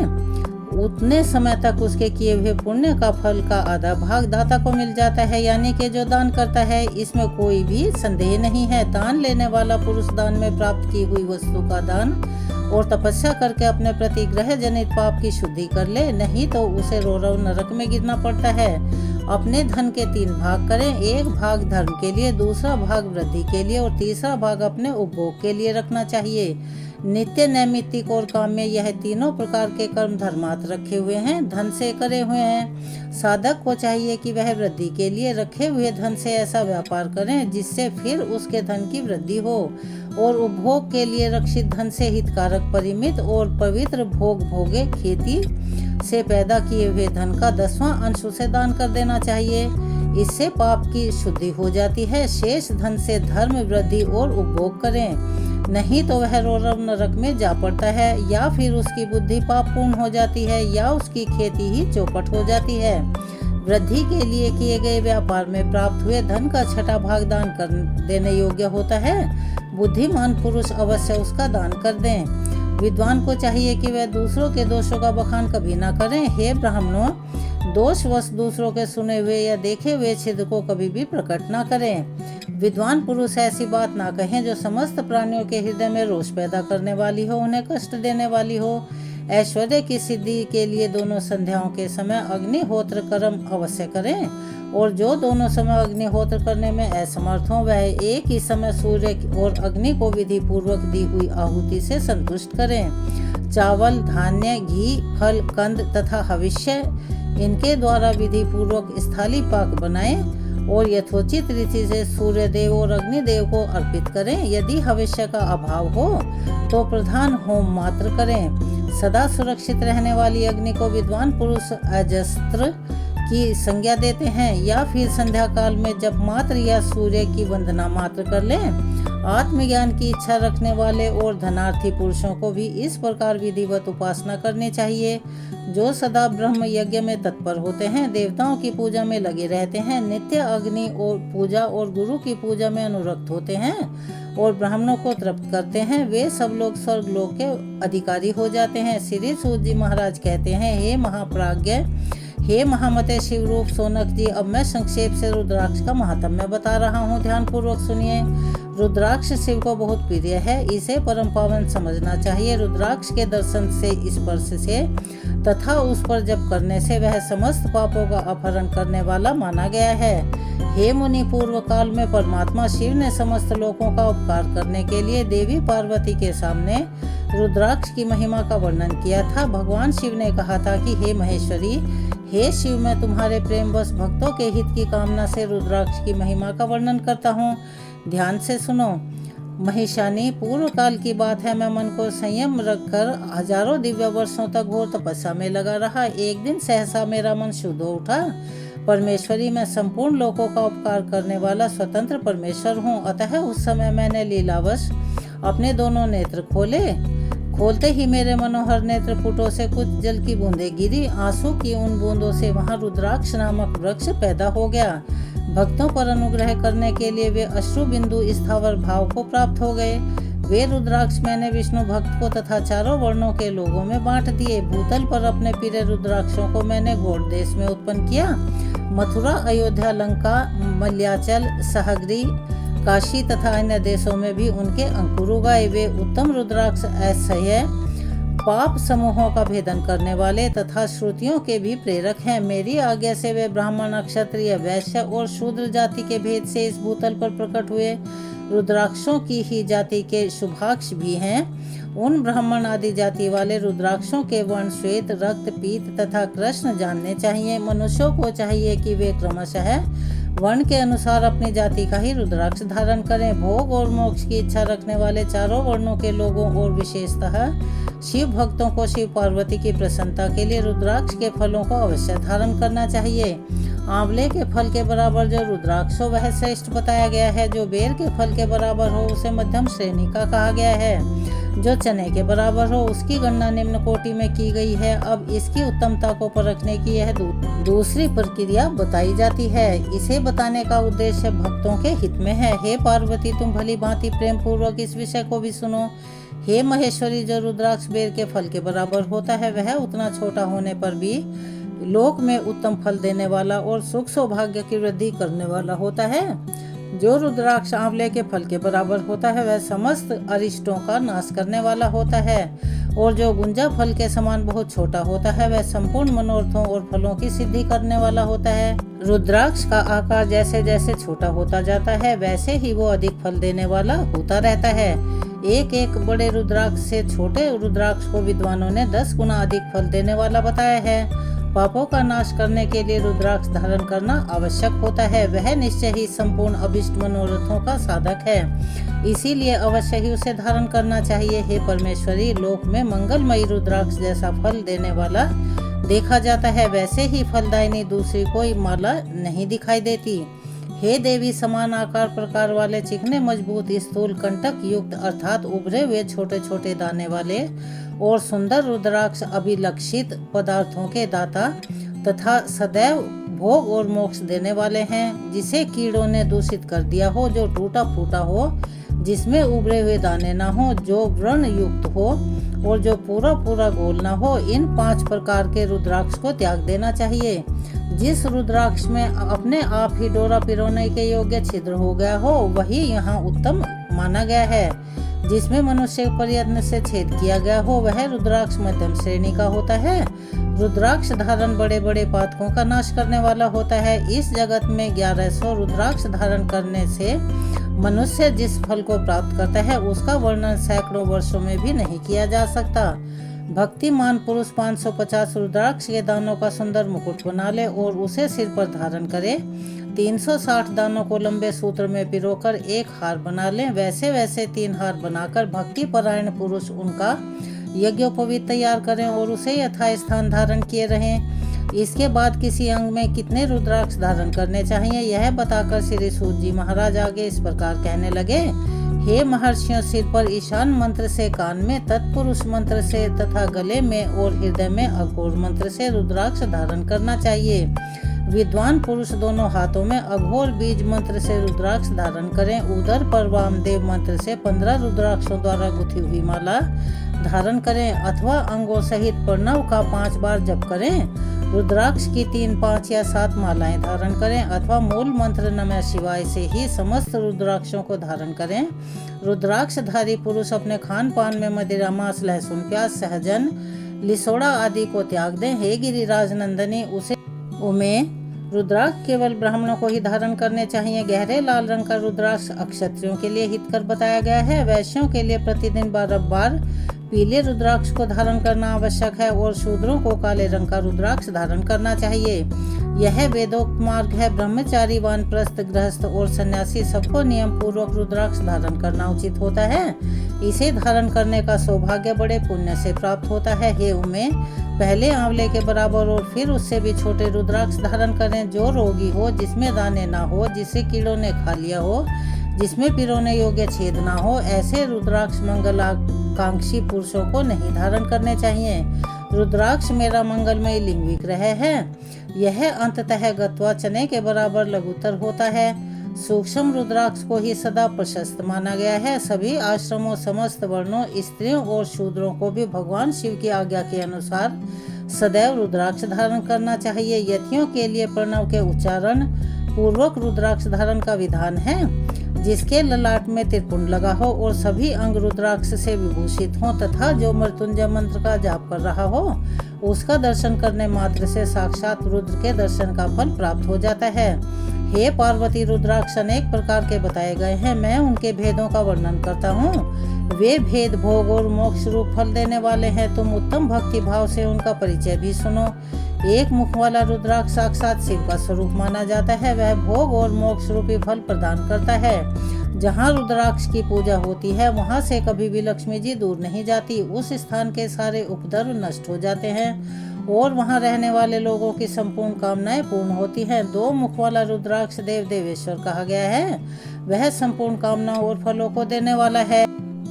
उतने समय तक उसके किए हुए पुण्य का फल का आधा भाग दाता को मिल जाता है, यानी कि जो दान करता है। इसमें कोई भी संदेह नहीं है। दान लेने वाला पुरुष दान में प्राप्त की हुई वस्तु का दान और तपस्या करके अपने प्रतिग्रह जनित पाप की शुद्धि कर ले, नहीं तो उसे रोरव नरक में गिरना पड़ता है। अपने धन के 3 भाग करें। 1 भाग धर्म के लिए, दूसरा भाग वृद्धि के लिए और तीसरा भाग अपने उपभोग के लिए रखना चाहिए। नित्य नैमित्तिक और काम्य यह तीनों प्रकार के कर्म धर्मार्थ रखे हुए हैं, धन से करे हुए हैं। साधक को चाहिए कि वह वृद्धि के लिए रखे हुए धन से ऐसा व्यापार करें जिससे फिर उसके धन की वृद्धि हो और उपभोग के लिए रक्षित धन से हितकारक परिमित और पवित्र भोग भोगे। खेती से पैदा किए हुए धन का 10वां अंश उसे दान कर देना चाहिए। इससे पाप की शुद्धि हो जाती है। शेष धन से धर्म वृद्धि और उपभोग करें, नहीं तो वह रोरव नरक में जा पड़ता है, या फिर उसकी बुद्धि पापपूर्ण हो जाती है, या उसकी खेती ही चौपट हो जाती है। वृद्धि के लिए किए गए व्यापार में प्राप्त हुए धन का 6ठा भाग दान कर देने योग्य होता है। बुद्धिमान पुरुष अवश्य उसका दान कर दें। विद्वान को चाहिए कि वह दूसरों के दोषों का बखान कभी न करें। हे ब्राह्मणों, दोषवश दूसरों के सुने हुए या देखे हुए छिद्र को कभी भी प्रकट न करें। विद्वान पुरुष ऐसी बात ना कहें जो समस्त प्राणियों के हृदय में रोष पैदा करने वाली हो, उन्हें कष्ट देने वाली हो। ऐश्वर्य की सिद्धि के लिए दोनों संध्याओं के समय अग्निहोत्र कर्म अवश्य करें, और जो दोनों समय अग्निहोत्र करने में असमर्थ हो वह एक ही समय सूर्य और अग्नि को विधि पूर्वक दी हुई आहुति से संतुष्ट करें। चावल, धान्य, घी, फल, कंद तथा हविष्य इनके द्वारा विधि पूर्वक स्थाली पाक बनाएं और यथोचित रीति से सूर्य देव और अग्निदेव को अर्पित करें। यदि हविष्य का अभाव हो तो प्रधान होम मात्र करें। सदा सुरक्षित रहने वाली अग्नि को विद्वान पुरुष अजस्त्र की संज्ञा देते हैं, या फिर संध्या काल में जप मात्र या सूर्य की वंदना मात्र कर लें। आत्मज्ञान की इच्छा रखने वाले और धनार्थी पुरुषों को भी इस प्रकार विधिवत उपासना करनी चाहिए। जो सदा ब्रह्म यज्ञ में तत्पर होते हैं, देवताओं की पूजा में लगे रहते हैं, नित्य अग्नि और पूजा और गुरु की पूजा में अनुरक्त होते हैं और ब्राह्मणों को तृप्त करते हैं, वे सब लोग स्वर्ग लोक के अधिकारी हो जाते हैं। श्री सूत जी महाराज कहते हैं, हे महाप्राज्ञ, हे महामते शिवरूप सोनक जी, अब मैं संक्षेप से रुद्राक्ष का महात्म्य बता रहा हूँ, ध्यान पूर्वक सुनिए। रुद्राक्ष शिव को बहुत प्रिय है, इसे परम पावन समझना चाहिए। रुद्राक्ष के दर्शन से, स्पर्श से तथा उस पर जप करने से वह समस्त पापों का अपहरण करने वाला माना गया है। हे मुनि, पूर्व काल में परमात्मा शिव ने समस्त लोगों का उपकार करने के लिए देवी पार्वती के सामने रुद्राक्ष की महिमा का वर्णन किया था। भगवान शिव ने कहा था कि हे महेश्वरी, हे शिव, मैं तुम्हारे प्रेमवश भक्तों के हित की कामना से रुद्राक्ष की महिमा का वर्णन करता हूँ। ध्यान से सुनो। महिषानी, पूर्व काल की बात है। मैं मन को संयम रखकर हजारों दिव्य वर्षों तक घोर तपस्या में लगा रहा। एक दिन सहसा मेरा मन शुद्ध हो उठा। परमेश्वरी, मैं संपूर्ण लोकों का उपकार करने वाला स्वतंत्र परमेश्वर हूँ। अतः उस समय मैंने लीलावश अपने दोनों नेत्र खोले। खोलते ही मेरे मनोहर नेत्र पुटों से कुछ जल की बूंदें गिरी। आंसू की उन बूंदों से वहां रुद्राक्ष नामक वृक्ष पैदा हो गया। भक्तों पर अनुग्रह करने के लिए वे अश्रु बिंदु स्थावर भाव को प्राप्त हो गए। वे रुद्राक्ष मैंने विष्णु भक्त को तथा चारों वर्णों के लोगों में बांट दिए। भूतल पर अपने पीरे रुद्राक्षों को मैंने गौड़ देश में उत्पन्न किया। मथुरा, अयोध्या, लंका, मल्याचल, सहगरी, काशी तथा अन्य देशों में भी उनके अंकुर उगाए। वे उत्तम रुद्राक्ष असह्य पाप समूहों का भेदन करने वाले तथा श्रुतियों के भी प्रेरक हैं। मेरी आज्ञा से वे ब्राह्मण, क्षत्रिय, वैश्य और शूद्र जाति के भेद से इस भूतल पर प्रकट हुए। रुद्राक्षों की ही जाति के शुभाक्ष भी हैं। उन ब्राह्मण आदि जाति वाले रुद्राक्षों के वर्ण श्वेत, रक्त, पीत तथा कृष्ण जानने चाहिए। मनुष्यों को चाहिए कि वे क्रमशः वर्ण के अनुसार अपनी जाति का ही रुद्राक्ष धारण करें। भोग और मोक्ष की इच्छा रखने वाले चारों वर्णों के लोगों और विशेषतः शिव भक्तों को शिव पार्वती की प्रसन्नता के लिए रुद्राक्ष के फलों को अवश्य धारण करना चाहिए। आंवले के फल के बराबर जो रुद्राक्ष हो वह श्रेष्ठ बताया गया है। जो बेर के फल के बराबर हो उसे मध्यम श्रेणी का कहा गया है। जो चने के बराबर हो उसकी गणना निम्न कोटि में की गई है। अब इसकी उत्तमता को परखने की यह दूसरी प्रक्रिया बताई जाती है। इसे बताने का उद्देश्य भक्तों के हित में है। हे पार्वती, तुम भली भांति प्रेम पूर्वक इस विषय को भी सुनो। हे महेश्वरी, जो रुद्राक्ष बेर के फल के बराबर होता है वह उतना छोटा होने पर भी लोक में उत्तम फल देने वाला और सुख सौभाग्य की वृद्धि करने वाला होता है। जो रुद्राक्ष आंवले के फल के बराबर होता है वह समस्त अरिष्टों का नाश करने वाला होता है। और जो गुंजा फल के समान बहुत छोटा होता है वह संपूर्ण मनोरथों और फलों की सिद्धि करने वाला होता है। रुद्राक्ष का आकार जैसे जैसे छोटा होता जाता है वैसे ही वो अधिक फल देने वाला होता रहता है। एक एक बड़े रुद्राक्ष से छोटे रुद्राक्ष को विद्वानों ने 10 गुना अधिक फल देने वाला बताया है। पापों का नाश करने के लिए रुद्राक्ष धारण करना आवश्यक होता है। वह निश्चय ही संपूर्ण अभिष्ट मनोरथों का साधक है, इसीलिए अवश्य ही उसे धारण करना चाहिए। हे परमेश्वरी, लोक में मंगलमयी रुद्राक्ष जैसा फल देने वाला देखा जाता है वैसे ही फलदायिनी दूसरी कोई माला नहीं दिखाई देती। हे देवी, समान आकार प्रकार वाले चिकने मजबूत स्थूल कंटक युक्त अर्थात उभरे हुए छोटे छोटे दाने वाले और सुंदर रुद्राक्ष अभिलक्षित पदार्थों के दाता तथा सदैव भोग और मोक्ष देने वाले हैं। जिसे कीड़ों ने दूषित कर दिया हो, जो टूटा फूटा हो, जिसमें उभरे हुए दाने ना हो, जो व्रण युक्त हो और जो पूरा पूरा गोल ना हो, इन 5 प्रकार के रुद्राक्ष को त्याग देना चाहिए। जिस रुद्राक्ष में अपने आप ही डोरा पिरोने के योग्य छिद्र हो गया हो वही यहाँ उत्तम माना गया है। जिसमें मनुष्य प्रयत्न से छेद किया गया हो वह रुद्राक्ष मध्यम श्रेणी का होता है। रुद्राक्ष धारण बड़े बड़े पातकों का नाश करने वाला होता है। इस जगत में 1100 रुद्राक्ष धारण करने से मनुष्य जिस फल को प्राप्त करता है उसका वर्णन सैकड़ों वर्षों में भी नहीं किया जा सकता। भक्तिमान पुरुष 550 रुद्राक्ष के दानों का सुंदर मुकुट बना ले और उसे सिर पर धारण करे। 360 दानों को लंबे सूत्र में पिरोकर एक हार बना लें। वैसे वैसे 3 हार बनाकर भक्ति परायण पुरुष उनका यज्ञोपवीत तैयार करें और उसे यथास्थान धारण किए रहें। इसके बाद किसी अंग में कितने रुद्राक्ष धारण करने चाहिए यह बताकर श्री सूत जी महाराज आगे इस प्रकार कहने लगे। हे महर्षियों, सिर पर ईशान मंत्र से, कान में तत्पुरुष मंत्र से तथा गले में और हृदय में अघोर मंत्र से रुद्राक्ष धारण करना चाहिए। विद्वान पुरुष दोनों हाथों में अघोर बीज मंत्र से रुद्राक्ष धारण करें। उदर पर वामदेव मंत्र से 15 रुद्राक्षों द्वारा गुथी हुई माला धारण करें अथवा अंगों सहित प्रणव का 5 बार जप करें। रुद्राक्ष की 3, 5 या 7 मालाएं धारण करें अथवा मूल मंत्र नमः शिवाय से ही समस्त रुद्राक्षों को धारण करें। रुद्राक्षधारी पुरुष अपने खान पान में मदिरा, मांस, लहसुन, प्याज, सहजन, लिसोड़ा आदि को त्याग दें। हे गिरिराज नंदनी, उमें रुद्राक्ष केवल ब्राह्मणों को ही धारण करने चाहिए। गहरे लाल रंग का रुद्राक्ष अक्षत्रियों के लिए हितकर बताया गया है। वैश्यों के लिए प्रतिदिन 12 बार पीले रुद्राक्ष को धारण करना आवश्यक है और शूद्रों को काले रंग का रुद्राक्ष धारण करना चाहिए। यह वेदोक्त मार्ग है। ब्रह्मचारी, वानप्रस्थ, गृहस्थ और सन्यासी सबको नियम पूर्वक रुद्राक्ष धारण करना उचित होता है। इसे धारण करने का सौभाग्य बड़े पुण्य से प्राप्त होता है। हे उमे, पहले आंवले के बराबर और फिर उससे भी छोटे रुद्राक्ष धारण करें। जो रोगी हो, जिसमें दाने ना हो, जिसे कीड़ों ने खा लिया हो, जिसमें पिरोने योग्य छेद ना हो, ऐसे रुद्राक्ष मंगलाकांक्षी पुरुषों को नहीं धारण करने चाहिए। रुद्राक्ष मेरा मंगलमय लिंग विग्रह है। यह अंततः गत्वा चने के बराबर लघुतर होता है। सूक्ष्म रुद्राक्ष को ही सदा प्रशस्त माना गया है। सभी आश्रमों, समस्त वर्णों, स्त्रियों और शूद्रों को भी भगवान शिव की आज्ञा के अनुसार सदैव रुद्राक्ष धारण करना चाहिए। यतियों के लिए प्रणव के उच्चारण पूर्वक रुद्राक्ष धारण का विधान है। जिसके ललाट में त्रिपुंड लगा हो और सभी अंग रुद्राक्ष से विभूषित हो तथा जो मृत्युंजय मंत्र का जाप कर रहा हो, उसका दर्शन करने मात्र से साक्षात रुद्र के दर्शन का फल प्राप्त हो जाता है। हे पार्वती, रुद्राक्ष अनेक प्रकार के बताए गए हैं। मैं उनके भेदों का वर्णन करता हूँ। वे भेद भोग और मोक्ष रूप फल देने वाले हैं। तुम उत्तम भक्ति भाव से उनका परिचय भी सुनो। एक मुख वाला रुद्राक्ष साक्षात शिव का स्वरूप माना जाता है। वह भोग और मोक्ष रूपी फल प्रदान करता है। जहाँ रुद्राक्ष की पूजा होती है, वहाँ से कभी भी लक्ष्मी जी दूर नहीं जाती। उस स्थान के सारे उपद्रव नष्ट हो जाते हैं और वहाँ रहने वाले लोगों की संपूर्ण कामनाएं पूर्ण होती हैं। दो मुख वाला रुद्राक्ष देव देवेश्वर कहा गया है। वह संपूर्ण कामनाओं और फलों को देने वाला है।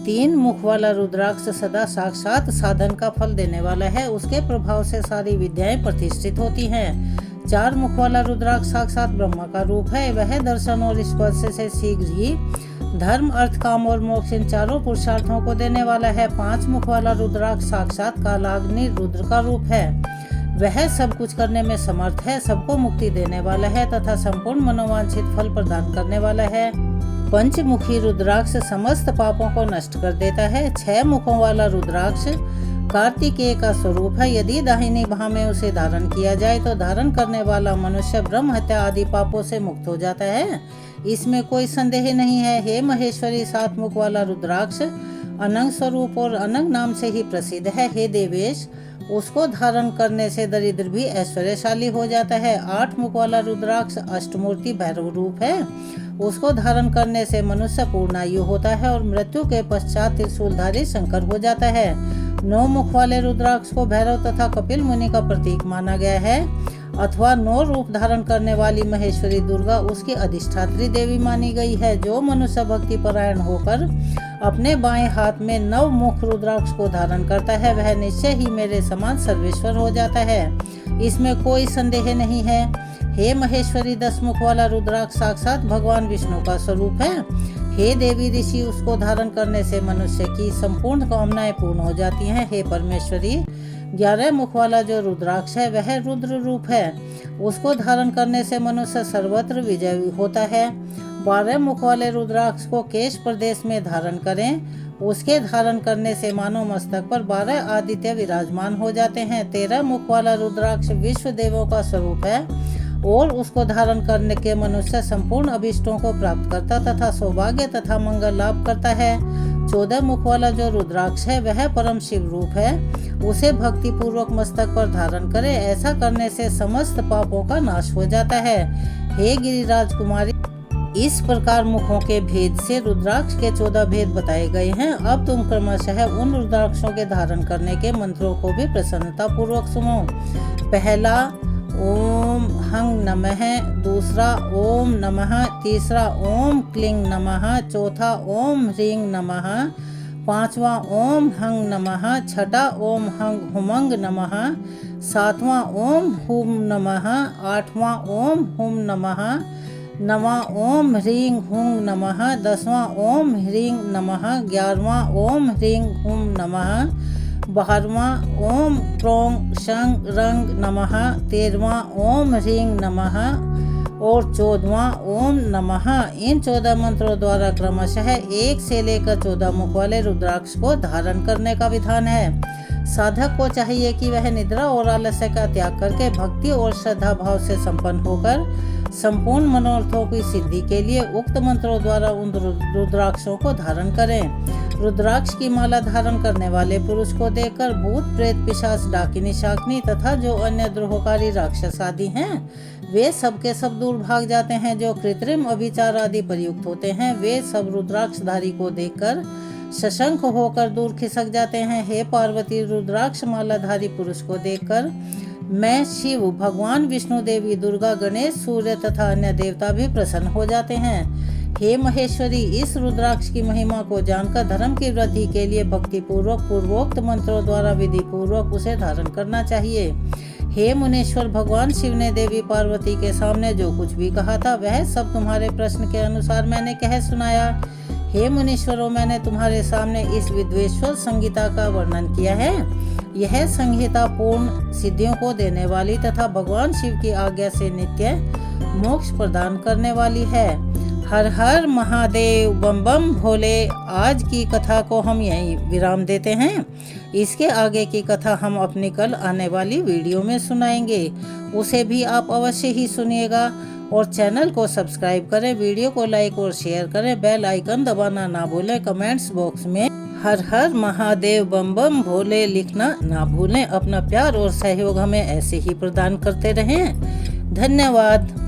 तीन मुख वाला रुद्राक्ष सदा साक्षात साधन का फल देने वाला है। उसके प्रभाव से सारी विद्याएं प्रतिष्ठित होती हैं। चार मुख वाला रुद्राक्ष साक्षात ब्रह्मा का रूप है। वह दर्शन और स्पर्श से शीघ्र ही धर्म, अर्थ, काम और मोक्ष इन चारों पुरुषार्थों को देने वाला है। पांच मुख वाला रुद्राक्ष साक्षात कालाग्नि रुद्र का रूप है। वह सब कुछ करने में समर्थ है, सबको मुक्ति देने वाला है तथा संपूर्ण मनोवांछित फल प्रदान करने वाला है। पंचमुखी रुद्राक्ष समस्त पापों को नष्ट कर देता है। छह मुखों वाला रुद्राक्ष कार्तिकेय का स्वरूप है। यदि दाहिनी बाह में उसे धारण किया जाए तो धारण करने वाला मनुष्य ब्रह्म हत्या आदि पापों से मुक्त हो जाता है। इसमें कोई संदेह नहीं है। हे महेश्वरी, सात मुख वाला रुद्राक्ष अनंग स्वरूप और अनंग नाम से ही प्रसिद्ध है। हे देवेश, उसको धारण करने से दरिद्र भी ऐश्वर्यशाली हो जाता है। आठ मुख वाला रुद्राक्ष अष्टमूर्ति भैरव रूप है। उसको धारण करने से मनुष्य पूर्णायु होता है और मृत्यु के पश्चात त्रिशूलधारी शंकर हो जाता है। नौ मुख वाले रुद्राक्ष को भैरव तथा कपिल मुनि का प्रतीक माना गया है अथवा नौ रूप धारण करने वाली महेश्वरी दुर्गा उसकी अधिष्ठात्री देवी मानी गई है। जो मनुष्य भक्ति परायण होकर अपने बाएं हाथ में नव मुख रुद्राक्ष को धारण करता है, वह निश्चय ही मेरे समान सर्वेश्वर हो जाता है। इसमें कोई संदेह नहीं है। हे महेश्वरी, 10 मुख वाला रुद्राक्ष साक्षात भगवान विष्णु का स्वरूप है। हे देवी ऋषि, उसको धारण करने से मनुष्य की संपूर्ण कामनाएं पूर्ण हो जाती हैं। हे परमेश्वरी, 11 मुख वाला जो रुद्राक्ष है वह रुद्र रूप है। उसको धारण करने से मनुष्य सर्वत्र विजयी होता है। 12 मुख वाले रुद्राक्ष को केश प्रदेश में धारण करें। उसके धारण करने से मानव मस्तक पर 12 आदित्य विराजमान हो जाते हैं। 13 मुख वाला रुद्राक्ष विश्व देवों का स्वरूप है और उसको धारण करने के मनुष्य संपूर्ण अभिष्टों को प्राप्त करता तथा सौभाग्य तथा मंगल लाभ करता है। 14 मुख वाला जो रुद्राक्ष है वह परम शिव रूप है। उसे भक्ति पूर्वक मस्तक पर धारण करे। ऐसा करने से समस्त पापों का नाश हो जाता है। हे गिरिराज कुमारी, इस प्रकार मुखों के भेद से रुद्राक्ष के 14 भेद बताए गए हैं। अब तुम क्रमशः उन रुद्राक्षों के धारण करने के मंत्रों को भी प्रसन्नता पूर्वक सुनो। पहला ओम हंग नमः, दूसरा ओम नमः, तीसरा ओम क्लिंग नमः, चौथा ओम ह्रींग नमः, पांचवा ओम हंग नमः, छठा ओम हंग हुमंग नमः, सातवां ओम हुम नमः, आठवां ओम हुम नमः, नवा ओम ह्रींग हुंग नमः, 10वां ओम ह्रींग नमः, 11वां ओम ह्रींग हुम नमः, 12वां ओम क्रोंग शंग रंग नमः, 13वां ओम ह्रींग नमः और 14वां ओम नमः। इन 14 मंत्रों द्वारा क्रमशः 1 से लेकर 14 मुख वाले रुद्राक्ष को धारण करने का विधान है। साधक को चाहिए कि वह निद्रा और आलस्य का त्याग करके भक्ति और श्रद्धा भाव से संपन्न होकर संपूर्ण मनोरथों की सिद्धि के लिए उक्त मंत्रों द्वारा उन रुद्राक्षों को धारण करें। रुद्राक्ष की माला धारण करने वाले पुरुष को देखकर भूत प्रेत पिशाच डाकिनी शाकिनी तथा जो अन्य द्रोहकारी राक्षस आदि हैं वे सब के सब दूर भाग जाते हैं। जो कृत्रिम अभिचार आदि प्रयुक्त होते हैं वे सब रुद्राक्षधारी को देखकर सशंक होकर दूर खिसक जाते हैं। हे पार्वती, रुद्राक्ष मालाधारी पुरुष को देखकर मैं शिव, भगवान विष्णु, देवी दुर्गा, गणेश, सूर्य तथा अन्य देवता भी प्रसन्न हो जाते हैं। हे महेश्वरी, इस रुद्राक्ष की महिमा को जानकर धर्म की वृद्धि के लिए भक्ति पूर्वक पूर्वोक्त मंत्रों द्वारा विधि पूर्वक उसे धारण करना चाहिए। हे मुनीश्वर, भगवान शिव ने देवी पार्वती के सामने जो कुछ भी कहा था वह सब तुम्हारे प्रश्न के अनुसार मैंने कह सुनाया। हे मुनीश्वरों, मैंने तुम्हारे सामने इस विद्वेश्वर संहिता का वर्णन किया है। यह संहिता पूर्ण सिद्धियों को देने वाली तथा भगवान शिव की आज्ञा से नित्य मोक्ष प्रदान करने वाली है। हर हर महादेव, बम बम भोले। आज की कथा को हम यहीं विराम देते हैं। इसके आगे की कथा हम अपनी कल आने वाली वीडियो में सुनाएंगे, उसे भी आप अवश्य ही सुनिएगा। और चैनल को सब्सक्राइब करें, वीडियो को लाइक और शेयर करें, बेल आइकन दबाना ना भूलें। कमेंट्स बॉक्स में हर हर महादेव बम बम भोले लिखना ना भूलें। अपना प्यार और सहयोग हमें ऐसे ही प्रदान करते रहें। धन्यवाद।